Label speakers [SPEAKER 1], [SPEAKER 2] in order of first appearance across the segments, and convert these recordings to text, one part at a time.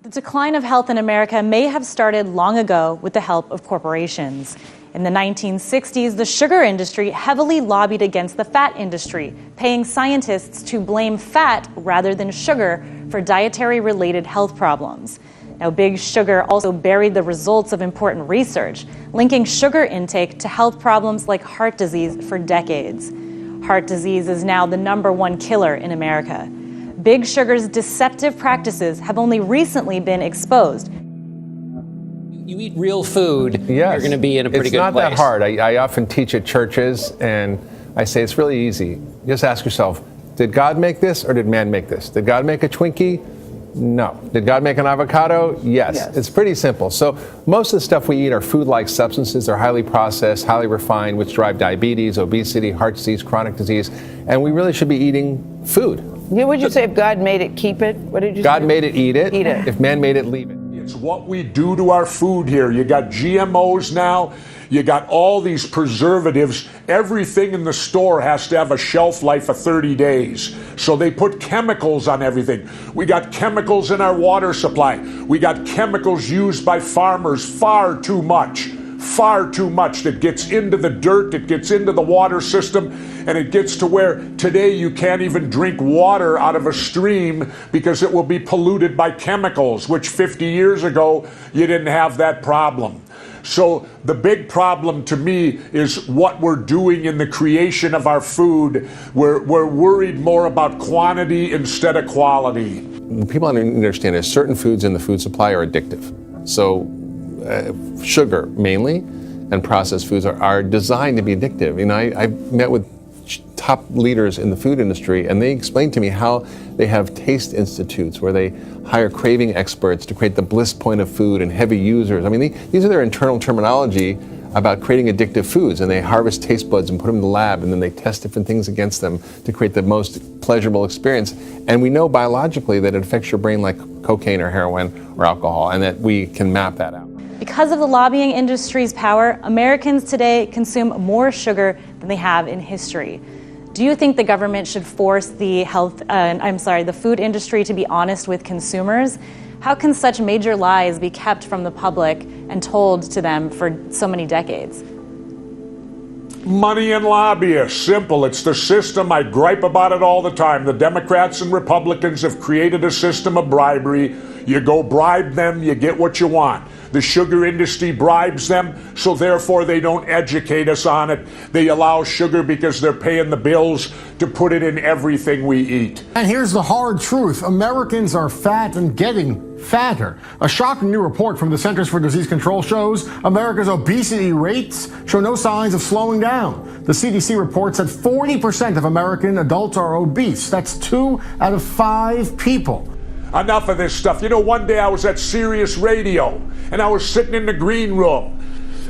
[SPEAKER 1] The decline of health in America may have started long ago with the help of corporations. In the 1960s, the sugar industry heavily lobbied against the fat industry, paying scientists to blame fat rather than sugar for dietary-related health problems. Now, Big Sugar also buried the results of important research, linking sugar intake to health problems like heart disease for decades. Heart disease is now the #1 killer in America. Big Sugar's deceptive practices have only recently been exposed.
[SPEAKER 2] You eat real food,
[SPEAKER 3] Yes.
[SPEAKER 2] you're going to be in a pretty good place.
[SPEAKER 3] It's not that hard. I often teach at churches, and I say it's really easy. Just ask yourself, did God make this or did man make this? Did God make a Twinkie? No. Did God make an avocado? Yes. It's pretty simple. So most of the stuff we eat are food-like substances. They're highly processed, highly refined, which drive diabetes, obesity, heart disease, chronic disease, and we really should be eating food.
[SPEAKER 4] Yeah, would you say if God made it, keep it? What did you say?
[SPEAKER 3] God made it, eat it.
[SPEAKER 4] Eat it.
[SPEAKER 3] If man made it, leave it.
[SPEAKER 5] It's what we do to our food here. You got GMOs now. You got all these preservatives. Everything in the store has to have a shelf life of 30 days. So they put chemicals on everything. We got chemicals in our water supply. We got chemicals used by farmers far too much that gets into the dirt, it gets into the water system, and it gets to where today you can't even drink water out of a stream because it will be polluted by chemicals, which 50 years ago you didn't have that problem. So the big problem to me is what we're doing in the creation of our food. We're worried more about quantity instead of quality.
[SPEAKER 3] People understand is certain foods in the food supply are addictive. So sugar mainly and processed foods are designed to be addictive. You know, I met with top leaders in the food industry, and they explained to me how they have taste institutes where they hire craving experts to create the bliss point of food and heavy users. I mean, these are their internal terminology about creating addictive foods, and they harvest taste buds and put them in the lab, and then they test different things against them to create the most pleasurable experience. And we know biologically that it affects your brain like cocaine or heroin or alcohol, and that we can map that out.
[SPEAKER 1] Because of the lobbying industry's power, Americans today consume more sugar than they have in history. Do you think the government should force the food industry to be honest with consumers? How can such major lies be kept from the public and told to them for so many decades?
[SPEAKER 5] Money and lobbyists, simple. It's the system. I gripe about it all the time. The Democrats and Republicans have created a system of bribery. You go bribe them, you get what you want. The sugar industry bribes them, so therefore they don't educate us on it. They allow sugar because they're paying the bills to put it in everything we eat.
[SPEAKER 6] And here's the hard truth. Americans are fat and getting fatter. A shocking new report from the Centers for Disease Control shows America's obesity rates show no signs of slowing down. The CDC reports that 40% of American adults are obese. That's 2 out of 5 people.
[SPEAKER 5] Enough of this stuff. You know, one day I was at Sirius Radio, and I was sitting in the green room.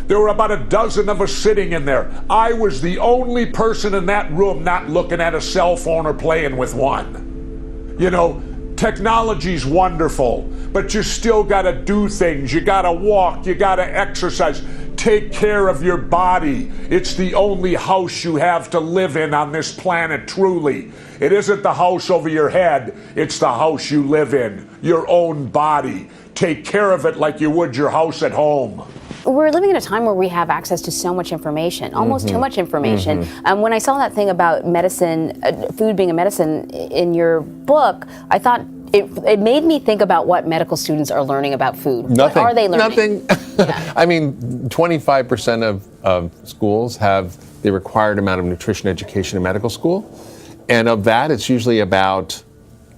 [SPEAKER 5] There were about a dozen of us sitting in there. I was the only person in that room not looking at a cell phone or playing with one. You know, technology's wonderful, but you still gotta do things. You gotta walk, you gotta exercise. Take care of your body. It's the only house you have to live in on this planet, truly. It isn't the house over your head, it's the house you live in, your own body. Take care of it like you would your house at home.
[SPEAKER 7] We're living in a time where we have access to so much information, almost too much information. When I saw that thing about medicine, food being a medicine in your book, I thought it made me think about what medical students are learning about food.
[SPEAKER 3] Nothing.
[SPEAKER 7] What are they learning?
[SPEAKER 3] Nothing. I mean, 25% of schools have the required amount of nutrition education in medical school. And of that, it's usually about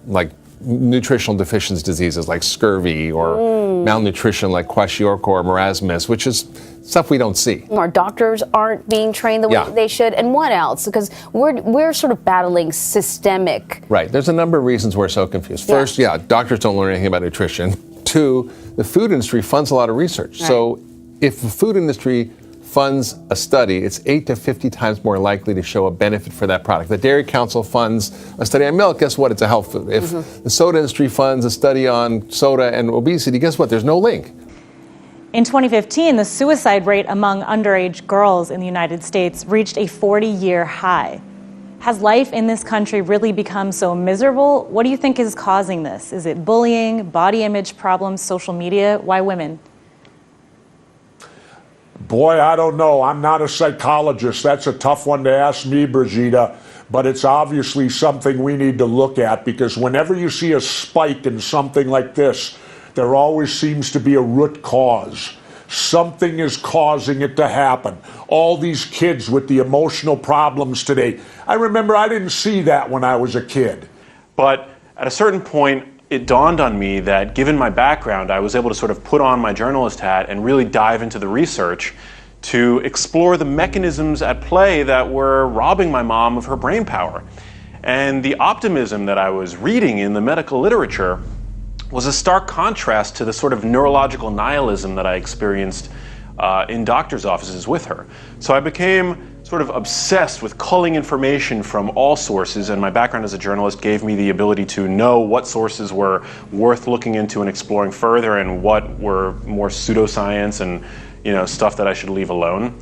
[SPEAKER 3] like nutritional deficiency diseases like scurvy or malnutrition like kwashiorkor or marasmus, which is stuff we don't see.
[SPEAKER 7] Our doctors aren't being trained the way they should. And what else? Because we're sort of battling systemic.
[SPEAKER 3] Right. There's a number of reasons we're so confused. First, doctors don't learn anything about nutrition. 2, the food industry funds a lot of research. Right. So if the food industry funds a study, it's 8 to 50 times more likely to show a benefit for that product. The Dairy Council funds a study on milk, guess what? It's a health food. If the soda industry funds a study on soda and obesity, guess what? There's no link.
[SPEAKER 1] In 2015, the suicide rate among underage girls in the United States reached a 40-year high. Has life in this country really become so miserable? What do you think is causing this? Is it bullying, body image problems, social media? Why women?
[SPEAKER 5] Boy, I don't know. I'm not a psychologist. That's a tough one to ask me, Brigida. But it's obviously something we need to look at, because whenever you see a spike in something like this, there always seems to be a root cause. Something is causing it to happen. All these kids with the emotional problems today. I remember I didn't see that when I was a kid.
[SPEAKER 8] But at a certain point, it dawned on me that given my background, I was able to sort of put on my journalist hat and really dive into the research to explore the mechanisms at play that were robbing my mom of her brain power. And the optimism that I was reading in the medical literature was a stark contrast to the sort of neurological nihilism that I experienced in doctors' offices with her. So I became sort of obsessed with culling information from all sources, and my background as a journalist gave me the ability to know what sources were worth looking into and exploring further and what were more pseudoscience and stuff that I should leave alone.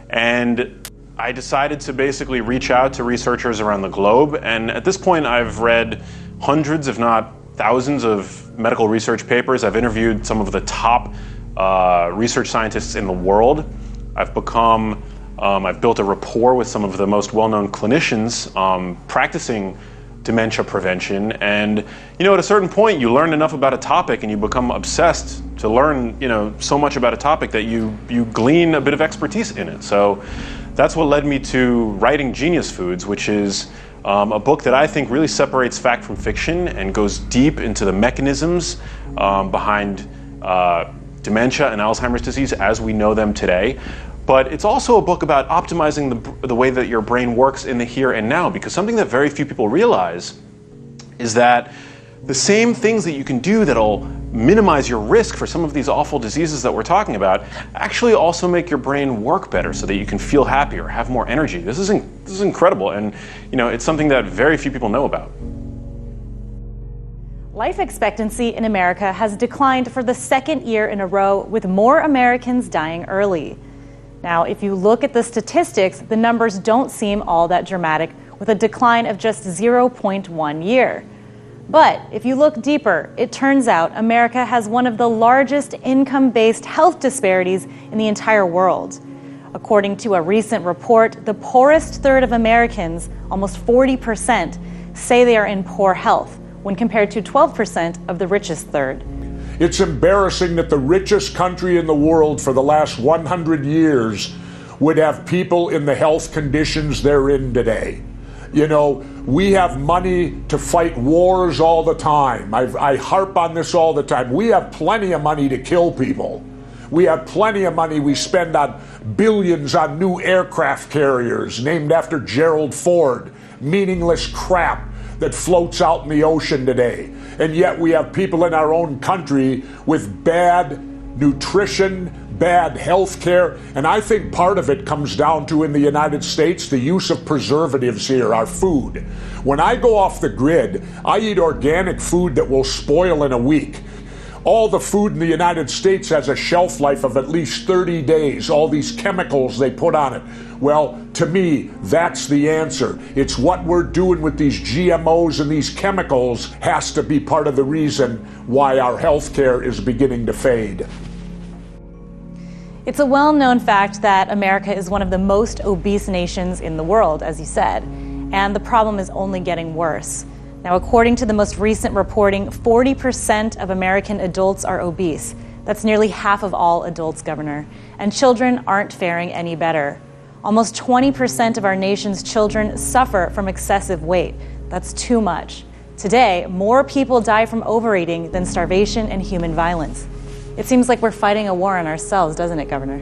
[SPEAKER 8] And I decided to basically reach out to researchers around the globe, and at this point I've read hundreds, if not thousands, of medical research papers. I've interviewed some of the top research scientists in the world. I've built a rapport with some of the most well-known clinicians practicing dementia prevention. And at a certain point, you learn enough about a topic and you become obsessed to learn so much about a topic that you glean a bit of expertise in it. So that's what led me to writing Genius Foods, which is a book that I think really separates fact from fiction and goes deep into the mechanisms behind dementia and Alzheimer's disease as we know them today. But it's also a book about optimizing the way that your brain works in the here and now, because something that very few people realize is that the same things that you can do that'll minimize your risk for some of these awful diseases that we're talking about actually also make your brain work better so that you can feel happier, have more energy. This is incredible, and it's something that very few people know about.
[SPEAKER 1] Life expectancy in America has declined for the second year in a row, with more Americans dying early. Now, if you look at the statistics, the numbers don't seem all that dramatic, with a decline of just 0.1 year. But if you look deeper, it turns out America has one of the largest income-based health disparities in the entire world. According to a recent report, the poorest third of Americans, almost 40%, say they are in poor health, when compared to 12% of the richest third.
[SPEAKER 5] It's embarrassing that the richest country in the world for the last 100 years would have people in the health conditions they're in today. We have money to fight wars all the time. I harp on this all the time. We have plenty of money to kill people. We have plenty of money we spend on billions on new aircraft carriers named after Gerald Ford. Meaningless crap that floats out in the ocean today. And yet we have people in our own country with bad nutrition, bad health care, and I think part of it comes down to, in the United States, the use of preservatives here, our food. When I go off the grid, I eat organic food that will spoil in a week. All the food in the United States has a shelf life of at least 30 days, all these chemicals they put on it. Well, to me, that's the answer. It's what we're doing with these GMOs and these chemicals has to be part of the reason why our health care is beginning to fade.
[SPEAKER 1] It's a well-known fact that America is one of the most obese nations in the world, as you said, and the problem is only getting worse. Now, according to the most recent reporting, 40% of American adults are obese. That's nearly half of all adults, Governor. And children aren't faring any better. Almost 20% of our nation's children suffer from excessive weight. That's too much. Today, more people die from overeating than starvation and human violence. It seems like we're fighting a war on ourselves, doesn't it, Governor?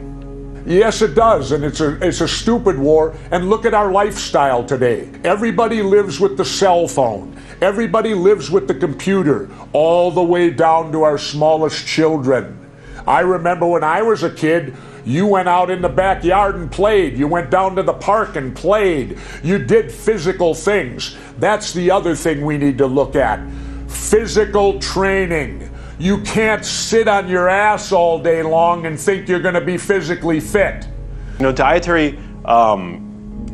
[SPEAKER 5] Yes, it does, and it's a stupid war. And look at our lifestyle today. Everybody lives with the cell phone. Everybody lives with the computer, all the way down to our smallest children. I remember when I was a kid, you went out in the backyard and played. You went down to the park and played. You did physical things. That's the other thing we need to look at. Physical training. You can't sit on your ass all day long and think you're going to be physically fit.
[SPEAKER 8] Dietary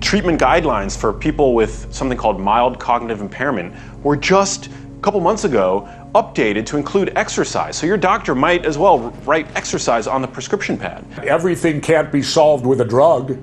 [SPEAKER 8] treatment guidelines for people with something called mild cognitive impairment were just a couple months ago updated to include exercise. So your doctor might as well write exercise on the prescription pad.
[SPEAKER 5] Everything can't be solved with a drug,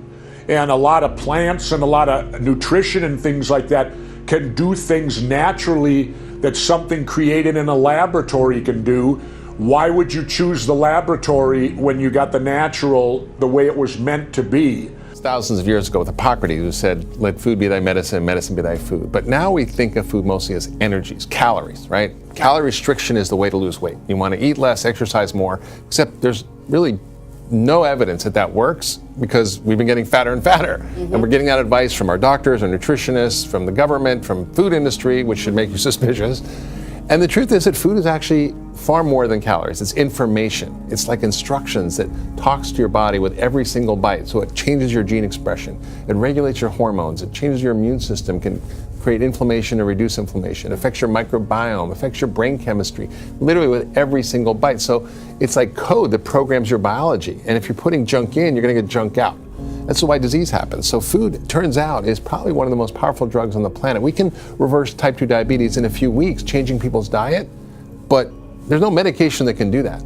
[SPEAKER 5] and a lot of plants and a lot of nutrition and things like that can do things naturally that something created in a laboratory can do. Why would you choose the laboratory when you got the natural the way it was meant to be?
[SPEAKER 3] Thousands of years ago with Hippocrates, who said, let food be thy medicine, medicine be thy food. But now we think of food mostly as energies, calories, right? Calorie restriction is the way to lose weight. You want to eat less, exercise more, except there's really no evidence that that works because we've been getting fatter and fatter. And we're getting that advice from our doctors, our nutritionists, from the government, from food industry, which should make you suspicious. And the truth is that food is actually far more than calories. It's information. It's like instructions that talks to your body with every single bite. So it changes your gene expression. It regulates your hormones. It changes your immune system, can create inflammation or reduce inflammation. It affects your microbiome, affects your brain chemistry, literally with every single bite. So it's like code that programs your biology. And if you're putting junk in, you're going to get junk out. That's why disease happens. So food, it turns out, is probably one of the most powerful drugs on the planet. We can reverse type 2 diabetes in a few weeks, changing people's diet, but there's no medication that can do that.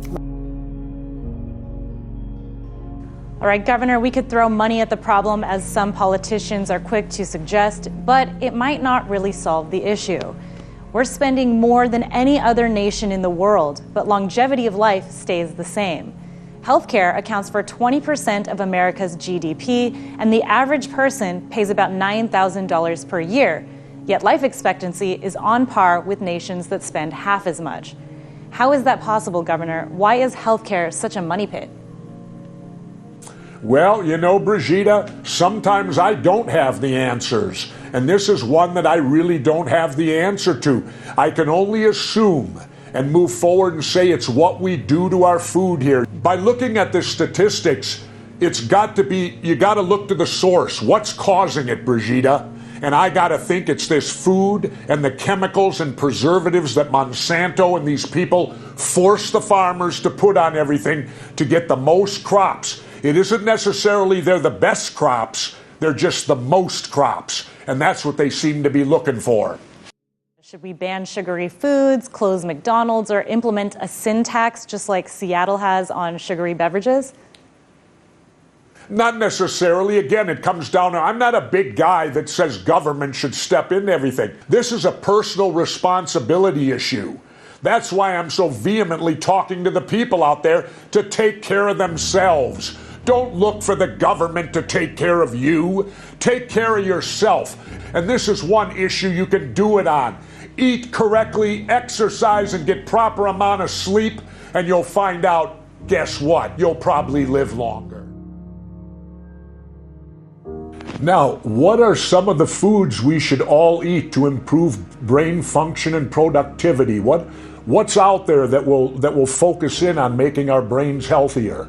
[SPEAKER 1] All right, Governor, we could throw money at the problem, as some politicians are quick to suggest, but it might not really solve the issue. We're spending more than any other nation in the world, but longevity of life stays the same. Healthcare accounts for 20% of America's GDP, and the average person pays about $9,000 per year. Yet life expectancy is on par with nations that spend half as much. How is that possible, Governor? Why is healthcare such a money pit?
[SPEAKER 5] Well, you know, Brigida, sometimes I don't have the answers. And this is one that I really don't have the answer to. I can only assume and move forward and say it's what we do to our food here. By looking at the statistics, it's got to be, you got to look to the source. What's causing it, Brigida? And I got to think it's this food and the chemicals and preservatives that Monsanto and these people force the farmers to put on everything to get the most crops. It isn't necessarily they're the best crops, they're just the most crops. And that's what they seem to be looking for.
[SPEAKER 1] Should we ban sugary foods, close McDonald's, or implement a sin tax just like Seattle has on sugary beverages?
[SPEAKER 5] Not necessarily. Again, it comes down to, I'm not a big guy that says government should step into everything. This is a personal responsibility issue. That's why I'm so vehemently talking to the people out there to take care of themselves. Don't look for the government to take care of you. Take care of yourself. And this is one issue you can do it on. Eat correctly, exercise, and get proper amount of sleep, and you'll find out, guess what? You'll probably live longer. Now, what are some of the foods we should all eat to improve brain function and productivity? What's out there that will focus in on making our brains healthier?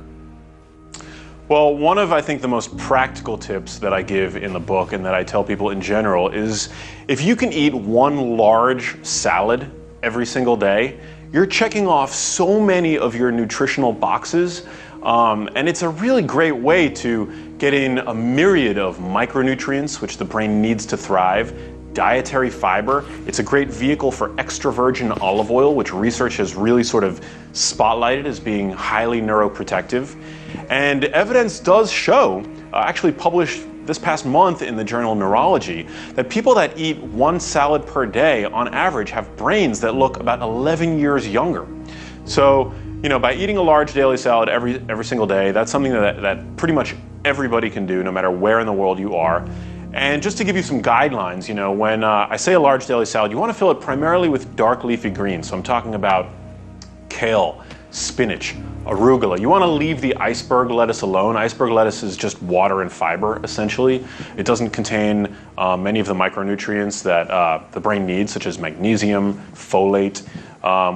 [SPEAKER 8] Well, one of, I think, the most practical tips that I give in the book and that I tell people in general is if you can eat one large salad every single day, you're checking off so many of your nutritional boxes. And it's a really great way to get in a myriad of micronutrients, which the brain needs to thrive, dietary fiber. It's a great vehicle for extra virgin olive oil, which research has really sort of spotlighted as being highly neuroprotective. And evidence does show, actually published this past month in the journal Neurology, that people that eat one salad per day on average have brains that look about 11 years younger. So, you know, by eating a large daily salad every single day, that's something that pretty much everybody can do, no matter where in the world you are. And just to give you some guidelines, you know, when I say a large daily salad, you want to fill it primarily with dark leafy greens. So I'm talking about kale, spinach, arugula. You want to leave the iceberg lettuce alone. Iceberg lettuce is just water and fiber, essentially. It doesn't contain many of the micronutrients that the brain needs, such as magnesium, folate.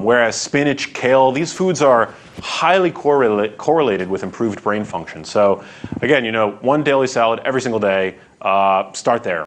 [SPEAKER 8] Whereas spinach, kale, these foods are highly correlated with improved brain function. So again, you know, one daily salad every single day, start there.